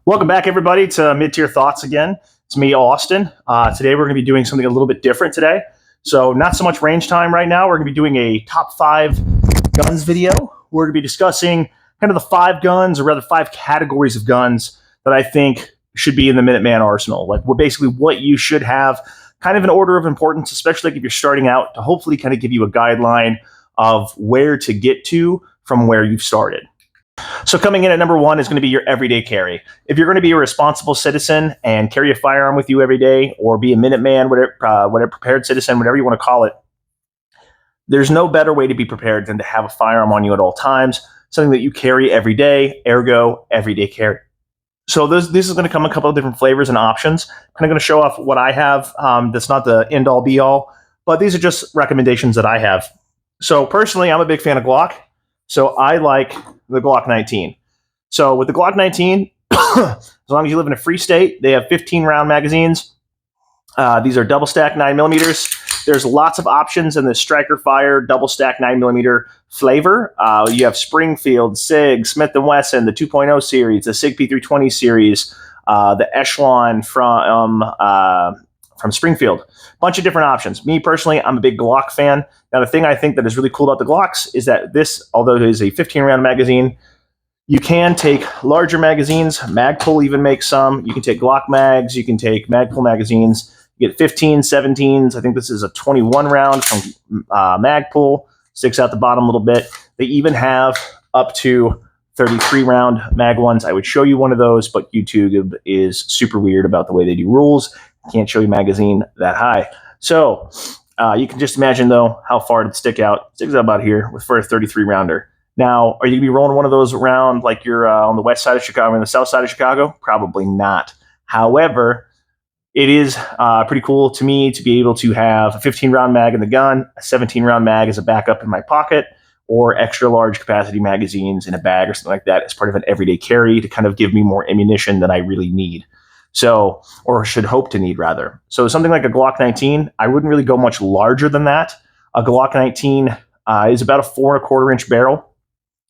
Welcome back, everybody, to Mid-Tier Thoughts again. It's me, Austin. Today we're going to be doing something a little bit different today. So not so much range time right now. We're going to be doing a top 5 guns video. We're going to be discussing kind of the 5 guns, or rather 5 categories of guns that I think should be in the Minuteman arsenal. Like basically what you should have, kind of in order of importance, especially like if you're starting out, to hopefully kind of give you a guideline of where to get to from where you've started. So coming in at number 1 is going to be your everyday carry. If you're going to be a responsible citizen and carry a firearm with you every day, or be a Minuteman, whatever prepared citizen, whatever you want to call it, there's no better way to be prepared than to have a firearm on you at all times, something that you carry every day, ergo, everyday carry. So this is going to come in a couple of different flavors and options. I'm kind of going to show off what I have. That's not the end-all, be-all, but these are just recommendations that I have. So personally, I'm a big fan of Glock. So I like the Glock 19. So with the Glock 19, as long as you live in a free state, they have 15-round magazines. These are double stack 9mm. There's lots of options in the striker fire double stack 9mm flavor. You have Springfield, SIG, Smith & Wesson, the 2.0 series, the SIG P320 series, the Echelon from Springfield. Bunch of different options. Me personally, I'm a big Glock fan. Now, the thing I think that is really cool about the Glocks is that this, although it is a 15-round magazine, you can take larger magazines. Magpul even makes some. You can take Glock mags. You can take Magpul magazines. You get 15, 17s. I think this is a 21-round from Magpul. Sticks out the bottom a little bit. They even have up to 33-round mag ones. I would show you one of those, but YouTube is super weird about the way they do rules. Can't show you magazine that high. So you can just imagine, though, how far it'd stick out. Sticks out about here for a 33-rounder. Now, are you going to be rolling one of those around like you're on the west side of Chicago, or the south side of Chicago? Probably not. However, it is pretty cool to me to be able to have a 15-round mag in the gun, a 17-round mag as a backup in my pocket, or extra large capacity magazines in a bag or something like that as part of an everyday carry to kind of give me more ammunition than I really need. So, or should hope to need, rather. So something like a Glock 19, I wouldn't really go much larger than that. A Glock 19 is about a 4¼ inch barrel.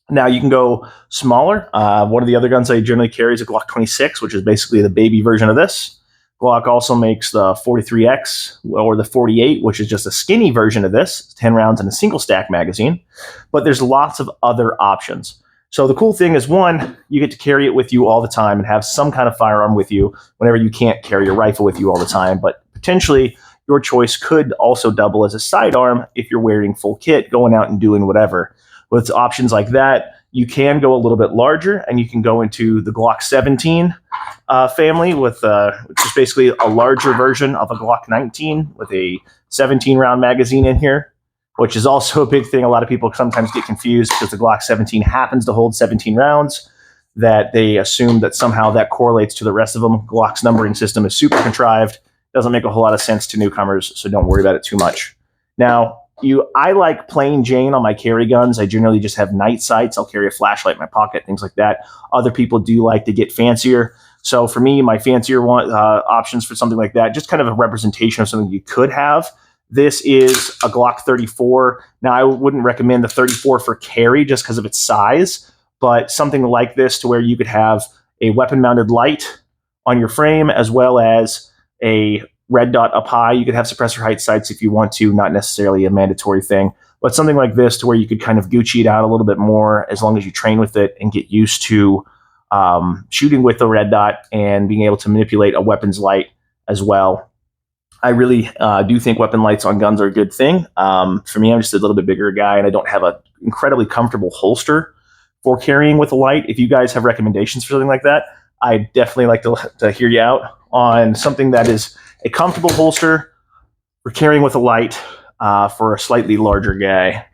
Now you can go smaller. One of the other guns I generally carry is a Glock 26, which is basically the baby version of this. Glock also makes the 43X or the 48, which is just a skinny version of this, 10 rounds in a single stack magazine. But there's lots of other options. So the cool thing is, one, you get to carry it with you all the time and have some kind of firearm with you whenever you can't carry a rifle with you all the time. But potentially, your choice could also double as a sidearm if you're wearing full kit, going out and doing whatever. With options like that, you can go a little bit larger, and you can go into the Glock 17 family, which is basically a larger version of a Glock 19 with a 17-round magazine in here, which is also a big thing. A lot of people sometimes get confused because the Glock 17 happens to hold 17 rounds, that they assume that somehow that correlates to the rest of them. Glock's numbering system is super contrived. Doesn't make a whole lot of sense to newcomers, so don't worry about it too much. Now, I like plain Jane on my carry guns. I generally just have night sights. I'll carry a flashlight in my pocket, things like that. Other people do like to get fancier. So for me, my fancier options for something like that, just kind of a representation of something you could have. This is a Glock 34. Now, I wouldn't recommend the 34 for carry just because of its size, but something like this to where you could have a weapon-mounted light on your frame as well as a red dot up high. You could have suppressor height sights if you want to, not necessarily a mandatory thing, but something like this to where you could kind of Gucci it out a little bit more as long as you train with it and get used to shooting with the red dot and being able to manipulate a weapon's light as well. I really do think weapon lights on guns are a good thing. For me, I'm just a little bit bigger guy, and I don't have an incredibly comfortable holster for carrying with a light. If you guys have recommendations for something like that, I'd definitely like to hear you out on something that is a comfortable holster for carrying with a light for a slightly larger guy.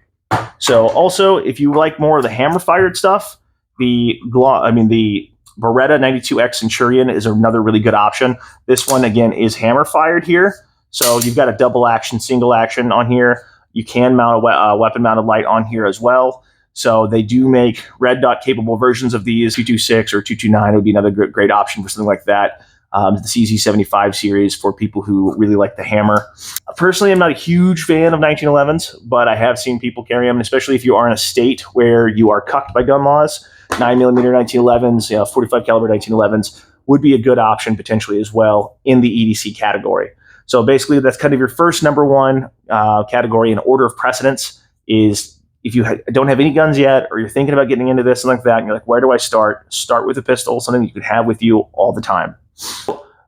So also, if you like more of the hammer-fired stuff, the Beretta 92X Centurion is another really good option. This one, again, is hammer-fired here. So you've got a double action, single action on here. You can mount a weapon-mounted light on here as well. So they do make red dot-capable versions of these. 226 or 229 would be another great option for something like that. The CZ75 series for people who really like the hammer. Personally, I'm not a huge fan of 1911s, but I have seen people carry them, especially if you are in a state where you are cucked by gun laws. 9mm 1911s, 45 caliber 1911s would be a good option potentially as well in the EDC category. So basically, that's kind of your first number one category in order of precedence. Is if you don't have any guns yet, or you're thinking about getting into this, something like that, and you're like, where do I start? Start with a pistol, something you can have with you all the time.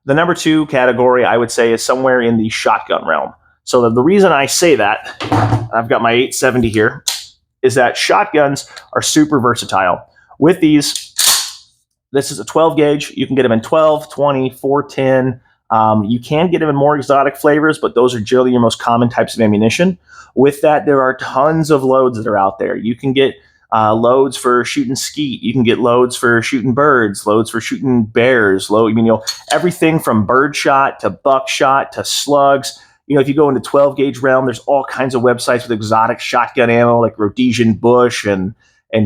The number two category, I would say, is somewhere in the shotgun realm. So the reason I say that, I've got my 870 here, is that shotguns are super versatile. With these, this is a 12 gauge. You can get them in 12, 20, 410. You can get them in more exotic flavors, but those are generally your most common types of ammunition. With that, there are tons of loads that are out there. You can get loads for shooting skeet. You can get loads for shooting birds, loads for shooting bears, everything from birdshot to buckshot to slugs. If you go into 12 gauge realm, there's all kinds of websites with exotic shotgun ammo like Rhodesian Bush and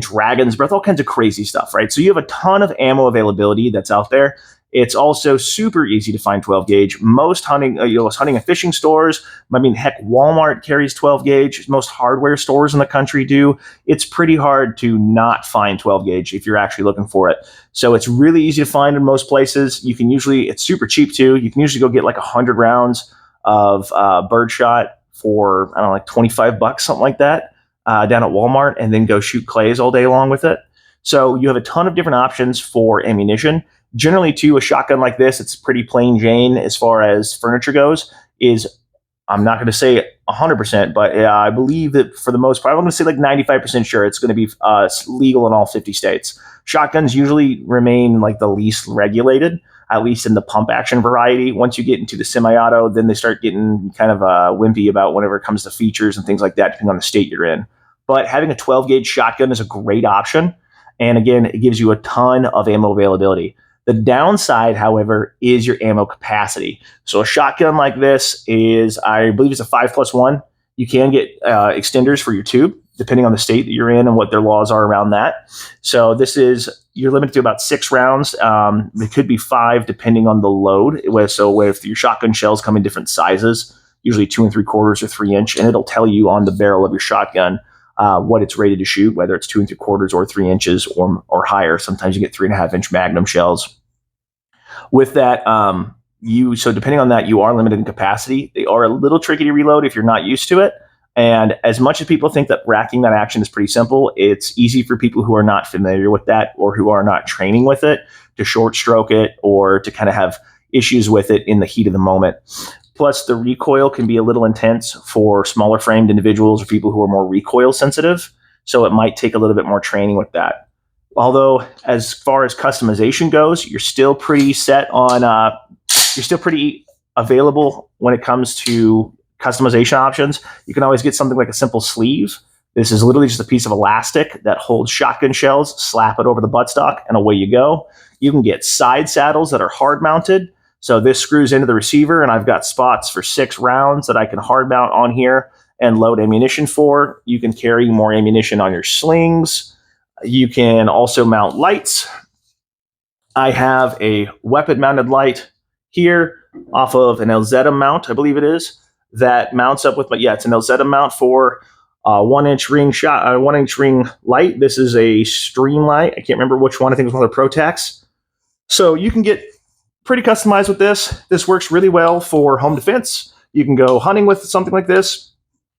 Dragon's Breath, all kinds of crazy stuff, right? So you have a ton of ammo availability that's out there. It's also super easy to find 12 gauge. Most hunting and fishing stores, heck, Walmart carries 12 gauge. Most hardware stores in the country do. It's pretty hard to not find 12 gauge if you're actually looking for it. So it's really easy to find in most places. It's super cheap too. You can usually go get like 100 rounds of birdshot for, like $25, something like that, down at Walmart, and then go shoot clays all day long with it. So you have a ton of different options for ammunition. Generally, too, a shotgun like this, it's pretty plain Jane as far as furniture goes, I'm not going to say 100%, but I believe that for the most part, I'm going to say like 95% sure it's going to be legal in all 50 states. Shotguns usually remain like the least regulated, at least in the pump action variety. Once you get into the semi-auto, then they start getting kind of wimpy about whenever it comes to features and things like that, depending on the state you're in. But having a 12 gauge shotgun is a great option. And again, it gives you a ton of ammo availability. The downside, however, is your ammo capacity. So a shotgun like this is, I believe it's a 5+1. You can get extenders for your tube, depending on the state that you're in and what their laws are around that. So you're limited to about 6 rounds. It could be 5 depending on the load. So if your shotgun shells come in different sizes, usually 2 3/4 or 3 inch, and it'll tell you on the barrel of your shotgun what it's rated to shoot, whether it's 2 3/4 or 3 inches or higher. Sometimes you get 3.5 inch Magnum shells. With that, so depending on that, you are limited in capacity. They are a little tricky to reload if you're not used to it. And as much as people think that racking that action is pretty simple, it's easy for people who are not familiar with that or who are not training with it to short stroke it or to kind of have issues with it in the heat of the moment. Plus, the recoil can be a little intense for smaller framed individuals or people who are more recoil sensitive. So it might take a little bit more training with that. Although, as far as customization goes, you're still pretty set on, you're still pretty available when it comes to customization options. You can always get something like a simple sleeve. This is literally just a piece of elastic that holds shotgun shells, slap it over the buttstock, and away you go. You can get side saddles that are hard mounted. So this screws into the receiver, and I've got spots for 6 rounds that I can hard mount on here and load ammunition for. You can carry more ammunition on your slings. You can also mount lights. I have a weapon mounted light here off of an Elzetta mount, I believe it is, that mounts up with it's an Elzetta mount for 1-inch ring 1-inch ring light. This is a stream light. I can't remember which one. I think it was one of the ProTacs. So you can get pretty customized with this. This works really well for home defense. You can go hunting with something like this.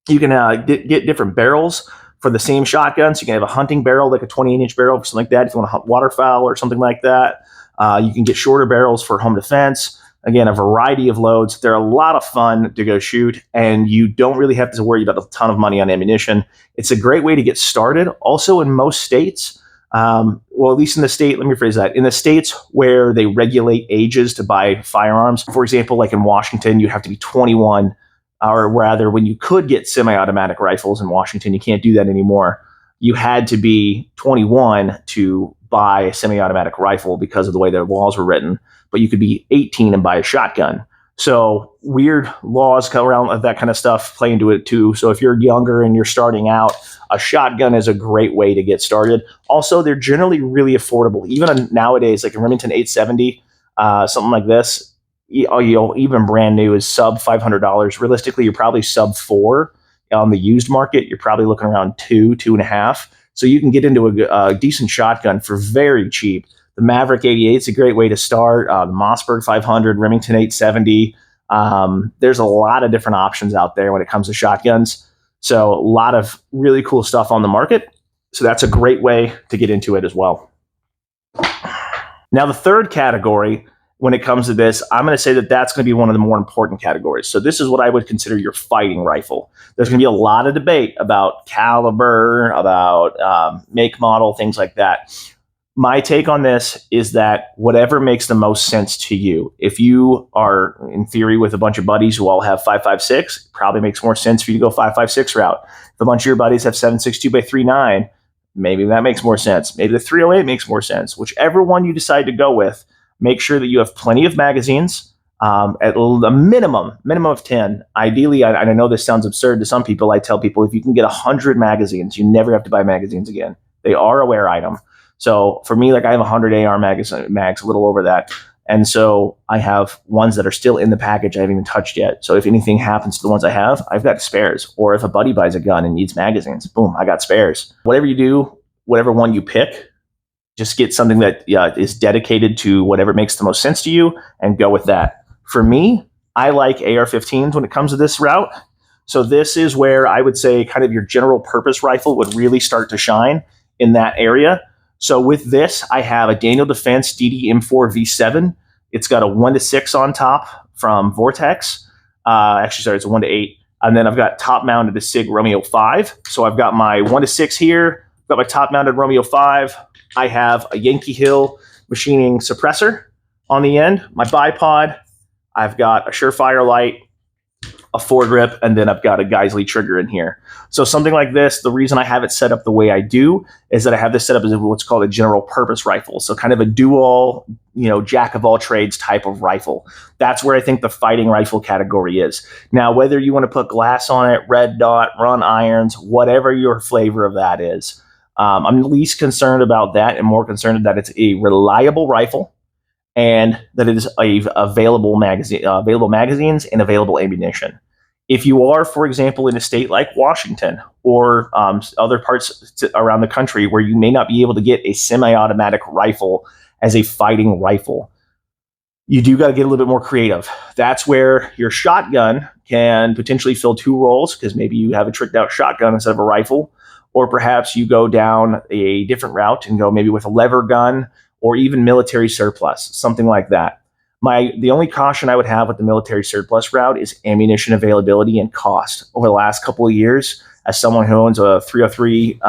You can get different barrels for the same shotgun. So you can have a hunting barrel, like a 28-inch barrel or something like that if you want to hunt waterfowl or something like that. You can get shorter barrels for home defense. Again, a variety of loads. They're a lot of fun to go shoot, and you don't really have to worry about a ton of money on ammunition. It's a great way to get started. Also, in most states, at least in the state, let me rephrase that. In the states where they regulate ages to buy firearms, for example, like in Washington, you have to be 21, or rather, when you could get semi-automatic rifles in Washington, you can't do that anymore. You had to be 21 to buy a semi-automatic rifle because of the way the laws were written, but you could be 18 and buy a shotgun. So weird laws come around of that kind of stuff play into it too. So if you're younger and you're starting out, a shotgun is a great way to get started. Also, they're generally really affordable. Even nowadays, like a Remington 870, something like this, even brand new is sub $500. Realistically, you're probably sub $4 on the used market. You're probably looking around $2.5. So you can get into a decent shotgun for very cheap. The Maverick 88 is a great way to start. The Mossberg 500, Remington 870. There's a lot of different options out there when it comes to shotguns. So a lot of really cool stuff on the market. So that's a great way to get into it as well. Now, the third category, when it comes to this, I'm going to say that that's going to be one of the more important categories. So this is what I would consider your fighting rifle. There's going to be a lot of debate about caliber, about make, model, things like that. My take on this is that whatever makes the most sense to you. If you are, in theory, with a bunch of buddies who all have 5.56, it probably makes more sense for you to go 5.56 route. If a bunch of your buddies have 7.62 by 3.9, maybe that makes more sense. Maybe the 308 makes more sense. Whichever one you decide to go with, make sure that you have plenty of magazines, at a minimum of 10. Ideally, I know this sounds absurd to some people. I tell people if you can get 100 magazines, you never have to buy magazines again. They are a wear item. So for me, like I have 100 AR mags, a little over that. And so I have ones that are still in the package I haven't even touched yet. So if anything happens to the ones I have, I've got spares. Or if a buddy buys a gun and needs magazines, boom, I got spares. Whatever you do, whatever one you pick, just get something that is dedicated to whatever makes the most sense to you and go with that. For me, I like AR-15s when it comes to this route. So this is where I would say kind of your general purpose rifle would really start to shine in that area. So with this, I have a Daniel Defense DD-M4 V7. It's got a 1-6 on top from Vortex. Actually, sorry, it's a 1-8. And then I've got top mounted a SIG Romeo 5. So I've got my 1-6 here. I've got my top mounted Romeo 5. I have a Yankee Hill machining suppressor on the end, my bipod. I've got a Surefire light, a foregrip, and then I've got a Geisley trigger in here. So something like this, the reason I have it set up the way I do is that I have this set up as what's called a general purpose rifle. So kind of a dual, jack of all trades type of rifle. That's where I think the fighting rifle category is. Now, whether you want to put glass on it, red dot, run irons, whatever your flavor of that is, I'm least concerned about that and more concerned that it's a reliable rifle and that it is available magazines and available ammunition. If you are, for example, in a state like Washington or other parts around the country where you may not be able to get a semi-automatic rifle as a fighting rifle, you do got to get a little bit more creative. That's where your shotgun can potentially fill two roles, because maybe you have a tricked out shotgun instead of a rifle, or perhaps you go down a different route and go maybe with a lever gun or even military surplus, something like that. The only caution I would have with the military surplus route is ammunition availability and cost. Over the last couple of years, as someone who owns a 303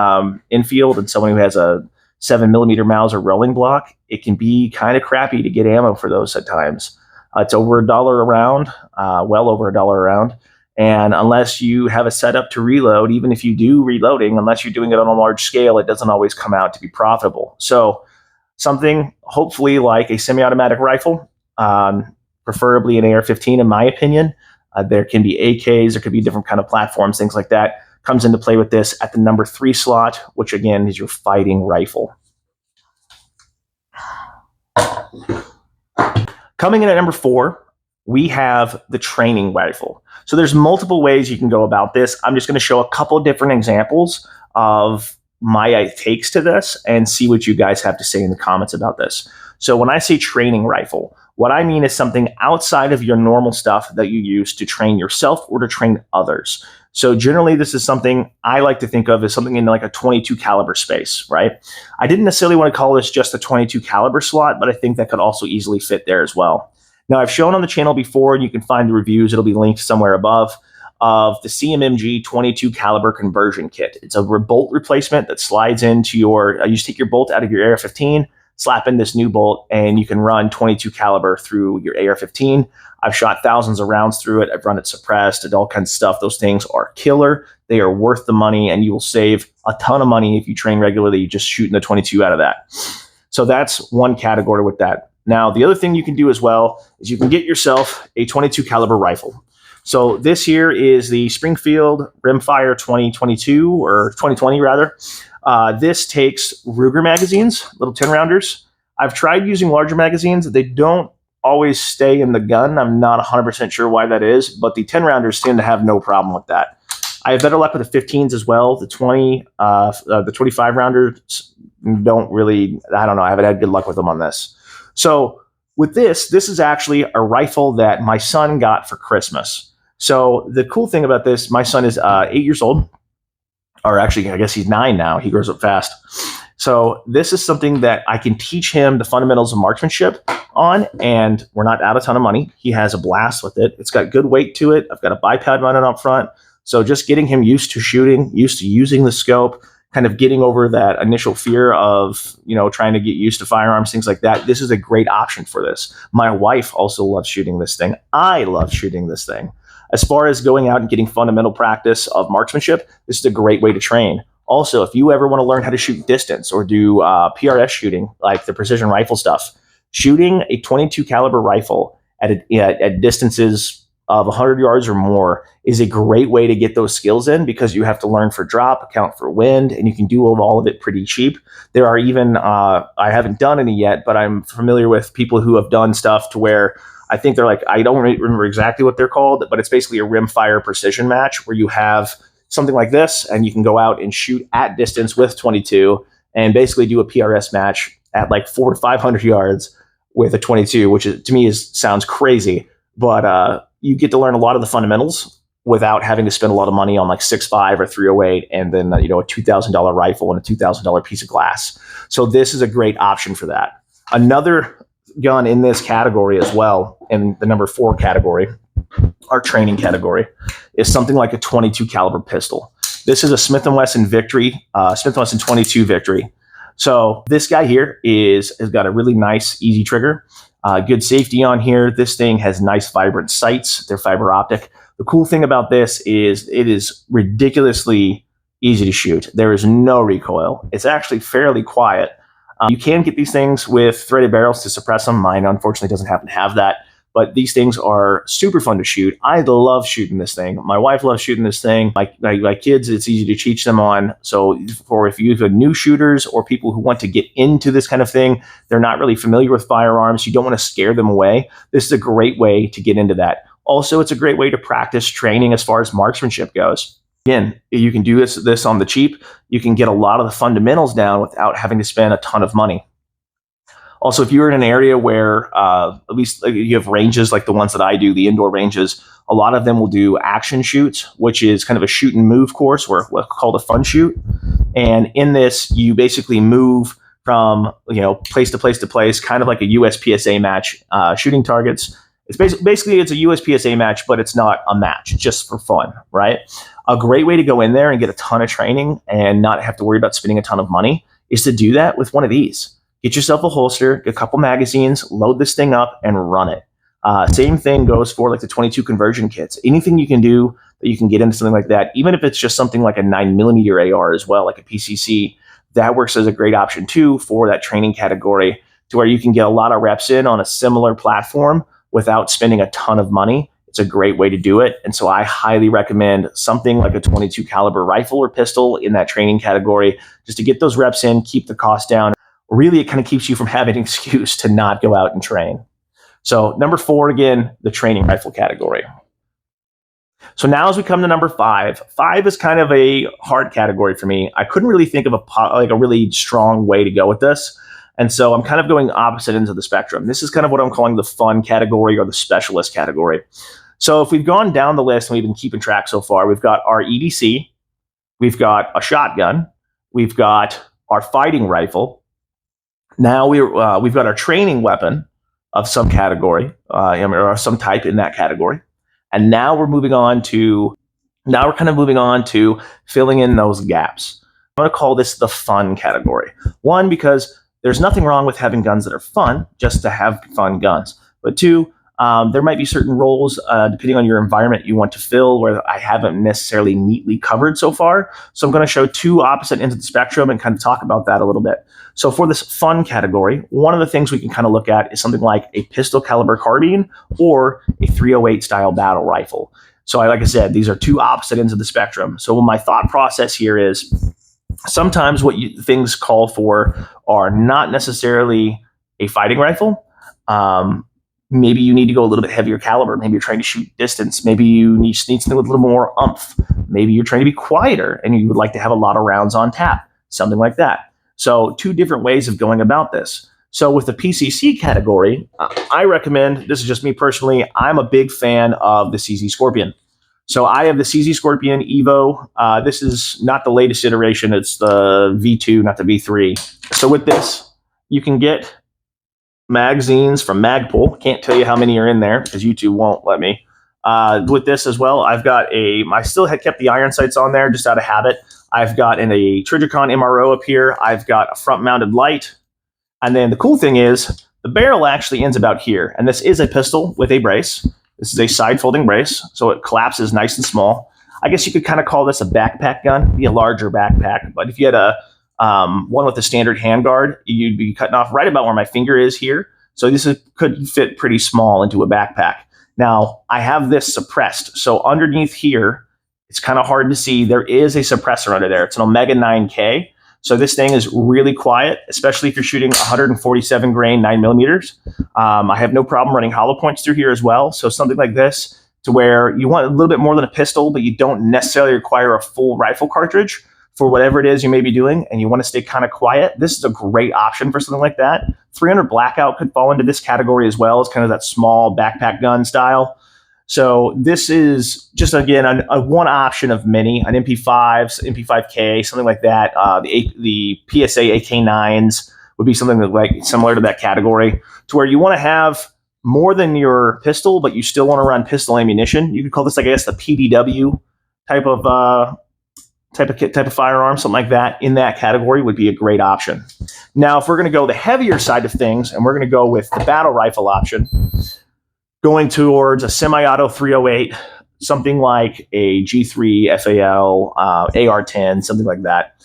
infield and someone who has a 7mm Mauser rolling block, it can be kind of crappy to get ammo for those at times. It's over $1 a round, well over $1 a round. And unless you have a setup to reload, even if you do reloading, unless you're doing it on a large scale, it doesn't always come out to be profitable. So something hopefully like a semi-automatic rifle, preferably an AR-15 in my opinion. There can be AKs, there could be different kind of platforms, things like that, comes into play with this at the number 3 slot, which again is your fighting rifle. Coming in at number 4, we have the training rifle. So there's multiple ways you can go about this. I'm just going to show a couple different examples of my takes to this and see what you guys have to say in the comments about this. So when I say training rifle, what I mean is something outside of your normal stuff that you use to train yourself or to train others. So generally, this is something I like to think of as something in like a 22 caliber space, right? I didn't necessarily want to call this just a 22 caliber slot, but I think that could also easily fit there as well. Now, I've shown on the channel before, and you can find the reviews. It'll be linked somewhere above, of the CMMG 22 caliber conversion kit. It's a bolt replacement that slides into you just take your bolt out of your AR-15, slap in this new bolt, and you can run 22 caliber through your AR-15. I've shot thousands of rounds through it. I've run it suppressed and all kinds of stuff. Those things are killer. They are worth the money, and you will save a ton of money if you train regularly just shooting the 22 out of that. So that's one category with that. Now, the other thing you can do as well is you can get yourself a 22 caliber rifle. So this here is the Springfield Rimfire 2022, or 2020 rather. This takes Ruger magazines, little 10 rounders. I've tried using larger magazines. They don't always stay in the gun. I'm not 100% sure why that is, but the 10 rounders seem to have no problem with that. I have better luck with the 15s as well. The 25 rounders don't really, I don't know. I haven't had good luck with them on this. So with this is actually a rifle that my son got for Christmas. So the cool thing about this, my son is 8 years old, or actually, I guess he's 9 now. He grows up fast. So this is something that I can teach him the fundamentals of marksmanship on, and we're not out a ton of money. He has a blast with it. It's got good weight to it. I've got a bipod mounted up front. So just getting him used to shooting, used to using the scope, kind of getting over that initial fear of, trying to get used to firearms, things like that. This is a great option for this. My wife also loves shooting this thing. I love shooting this thing. As far as going out and getting fundamental practice of marksmanship, this is a great way to train. Also, if you ever want to learn how to shoot distance or do PRS shooting, like the precision rifle stuff, shooting a 22 caliber rifle at distances of 100 yards or more is a great way to get those skills in, because you have to learn for drop, account for wind, and you can do all of it pretty cheap. There are even, I haven't done any yet, but I'm familiar with people who have done stuff to where I think they're like, I don't remember exactly what they're called, but it's basically a rimfire precision match where you have something like this and you can go out and shoot at distance with 22 and basically do a PRS match at like 400 to 500 yards with a 22, which is, to me sounds crazy, but you get to learn a lot of the fundamentals without having to spend a lot of money on like 6.5 or 308 and then a $2,000 rifle and a $2,000 piece of glass. So this is a great option for that. Another gun in this category as well, in the number 4 category, our training category, is something like a 22 caliber pistol. This is a Smith & Wesson Victory, Smith & Wesson 22 Victory. So this guy here has got a really nice, easy trigger. Good safety on here. This thing has nice, vibrant sights. They're fiber optic. The cool thing about this is it is ridiculously easy to shoot. There is no recoil. It's actually fairly quiet. You can get these things with threaded barrels to suppress them. Mine, unfortunately, doesn't happen to have that. But these things are super fun to shoot. I love shooting this thing. My wife loves shooting this thing. My kids, it's easy to teach them on. So if you have new shooters or people who want to get into this kind of thing, they're not really familiar with firearms, you don't want to scare them away, this is a great way to get into that. Also, it's a great way to practice training as far as marksmanship goes. Again, you can do this on the cheap. You can get a lot of the fundamentals down without having to spend a ton of money. Also, if you're in an area where at least you have ranges like the ones that I do, the indoor ranges, a lot of them will do action shoots, which is kind of a shoot and move course, or what's called a fun shoot. And in this, you basically move from place to place to place, kind of like a USPSA match, shooting targets. It's basically it's a USPSA match, but it's not a match, it's just for fun, right? A great way to go in there and get a ton of training and not have to worry about spending a ton of money is to do that with one of these. Get yourself a holster, get a couple magazines, load this thing up, and run it. Same thing goes for like the 22 conversion kits. Anything you can do that you can get into something like that, even if it's just something like a 9mm AR as well, like a PCC, that works as a great option too for that training category, to where you can get a lot of reps in on a similar platform without spending a ton of money. It's a great way to do it. And so I highly recommend something like a 22 caliber rifle or pistol in that training category, just to get those reps in, keep the cost down. Really, it kind of keeps you from having an excuse to not go out and train. So number 4, again, the training rifle category. So now as we come to number 5, 5 is kind of a hard category for me. I couldn't really think of a really strong way to go with this. And so I'm kind of going opposite ends of the spectrum. This is kind of what I'm calling the fun category or the specialist category. So if we've gone down the list and we've been keeping track so far, we've got our EDC, we've got a shotgun, we've got our fighting rifle. Now we've got our training weapon of some category, or some type in that category. And now we're kind of moving on to filling in those gaps. I'm going to call this the fun category. One, because there's nothing wrong with having guns that are fun, just to have fun guns. But 2, there might be certain roles, depending on your environment, you want to fill where I haven't necessarily neatly covered so far. So I'm going to show 2 opposite ends of the spectrum and kind of talk about that a little bit. So for this fun category, one of the things we can kind of look at is something like a pistol caliber carbine or a 308 style battle rifle. So like I said, these are 2 opposite ends of the spectrum. So my thought process here is sometimes what things call for are not necessarily a fighting rifle. maybe you need to go a little bit heavier caliber. Maybe you're trying to shoot distance. Maybe you need something with a little more oomph. Maybe you're trying to be quieter and you would like to have a lot of rounds on tap, something like that. So 2 different ways of going about this. So with the PCC category, I recommend, this is just me personally, I'm a big fan of the CZ Scorpion. So I have the CZ Scorpion Evo. This is not the latest iteration. It's the V2, not the V3. So with this, you can get magazines from Magpul. Can't tell you how many are in there because YouTube won't let me. With this as well, I've got I still had kept the iron sights on there just out of habit. I've got a Trijicon MRO up here. I've got a front mounted light. And then the cool thing is the barrel actually ends about here. And this is a pistol with a brace. This is a side folding brace. So it collapses nice and small. I guess you could kind of call this a backpack gun, be a larger backpack. But if you had a one with a standard handguard, you'd be cutting off right about where my finger is here. So this could fit pretty small into a backpack. Now, I have this suppressed. So underneath here, it's kind of hard to see. There is a suppressor under there. It's an Omega 9K. So this thing is really quiet, especially if you're shooting 147 grain 9mm. I have no problem running hollow points through here as well. So something like this to where you want a little bit more than a pistol, but you don't necessarily require a full rifle cartridge for whatever it is you may be doing, and you want to stay kind of quiet. This is a great option for something like that. 300 Blackout could fall into this category as well. It's kind of that small backpack gun style. So this is just, again, a one option of many, an MP5, MP5K, something like that. The PSA AK9s would be something that like similar to that category, to where you want to have more than your pistol, but you still want to run pistol ammunition. You could call this, I guess, the PDW type of firearm, something like that. In that category would be a great option. Now, if we're going to go the heavier side of things, and we're going to go with the battle rifle option, going towards a semi-auto 308, something like a G3 FAL, AR-10, something like that.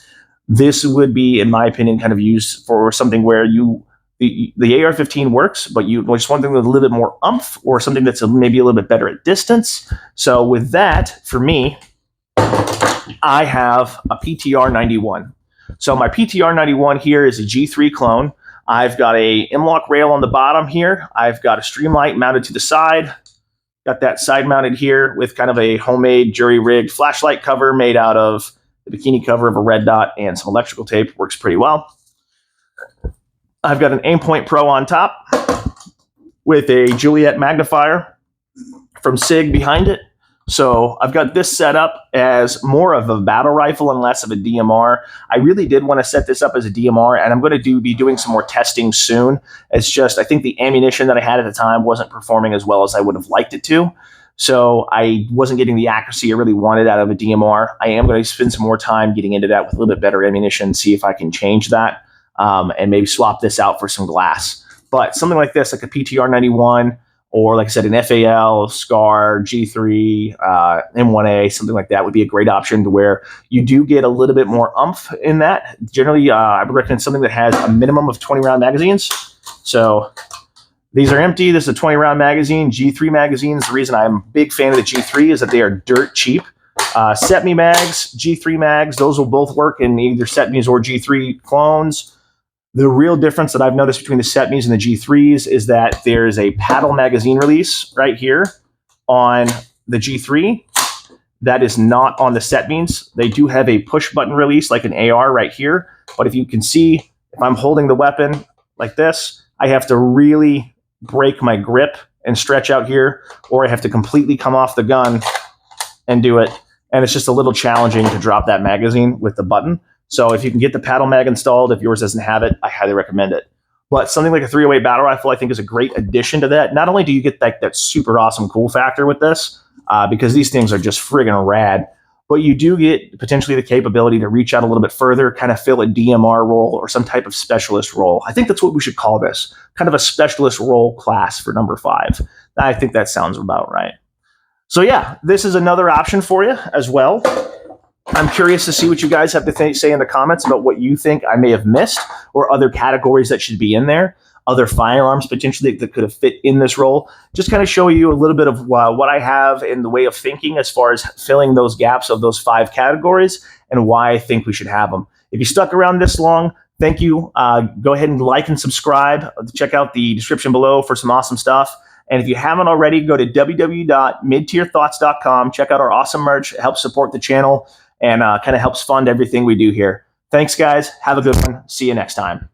This would be, in my opinion, kind of used for something where the AR-15 works, but you just want something with a little bit more oomph, or something that's maybe a little bit better at distance. So with that, for me, I have a PTR 91. So my PTR 91 here is a G3 clone. I've got a M-LOK rail on the bottom here. I've got a Streamlight mounted to the side. Got that side mounted here with kind of a homemade jury-rigged flashlight cover made out of the bikini cover of a red dot and some electrical tape. Works pretty well. I've got an Aimpoint Pro on top with a Juliet magnifier from SIG behind it. So I've got this set up as more of a battle rifle and less of a DMR. I really did want to set this up as a DMR, and I'm going to be doing some more testing soon. It's just, I think the ammunition that I had at the time wasn't performing as well as I would have liked it to. So I wasn't getting the accuracy I really wanted out of a DMR. I am going to spend some more time getting into that with a little bit better ammunition, see if I can change that, and maybe swap this out for some glass. But something like this, like a PTR 91, or like I said, an FAL, SCAR, G3, M1A, something like that would be a great option, to where you do get a little bit more oomph in that. Generally, I would recommend something that has a minimum of 20-round magazines. So these are empty. This is a 20-round magazine. G3 magazines, the reason I'm a big fan of the G3 is that they are dirt cheap. SETME mags, G3 mags, those will both work in either SETMEs or G3 clones. The real difference that I've noticed between the SETMEs and the G3s is that there's a paddle magazine release right here on the G3 that is not on the SETMEs. They do have a push button release like an AR right here, but if you can see, if I'm holding the weapon like this, I have to really break my grip and stretch out here, or I have to completely come off the gun and do it. And it's just a little challenging to drop that magazine with the button. So if you can get the paddle mag installed, if yours doesn't have it, I highly recommend it. But something like a 308 battle rifle, I think, is a great addition to that. Not only do you get that super awesome cool factor with this, because these things are just friggin' rad, but you do get potentially the capability to reach out a little bit further, kind of fill a DMR role or some type of specialist role. I think that's what we should call this, kind of a specialist role class for number 5. I think that sounds about right. So yeah, this is another option for you as well. I'm curious to see what you guys have to say in the comments about what you think I may have missed, or other categories that should be in there, other firearms potentially that could have fit in this role. Just kind of show you a little bit of what I have in the way of thinking as far as filling those gaps of those 5 categories and why I think we should have them. If you stuck around this long, thank you. Go ahead and like and subscribe. Check out the description below for some awesome stuff. And if you haven't already, go to www.midtierthoughts.com. Check out our awesome merch. It helps support the channel and kind of helps fund everything we do here. Thanks, guys. Have a good one. See you next time.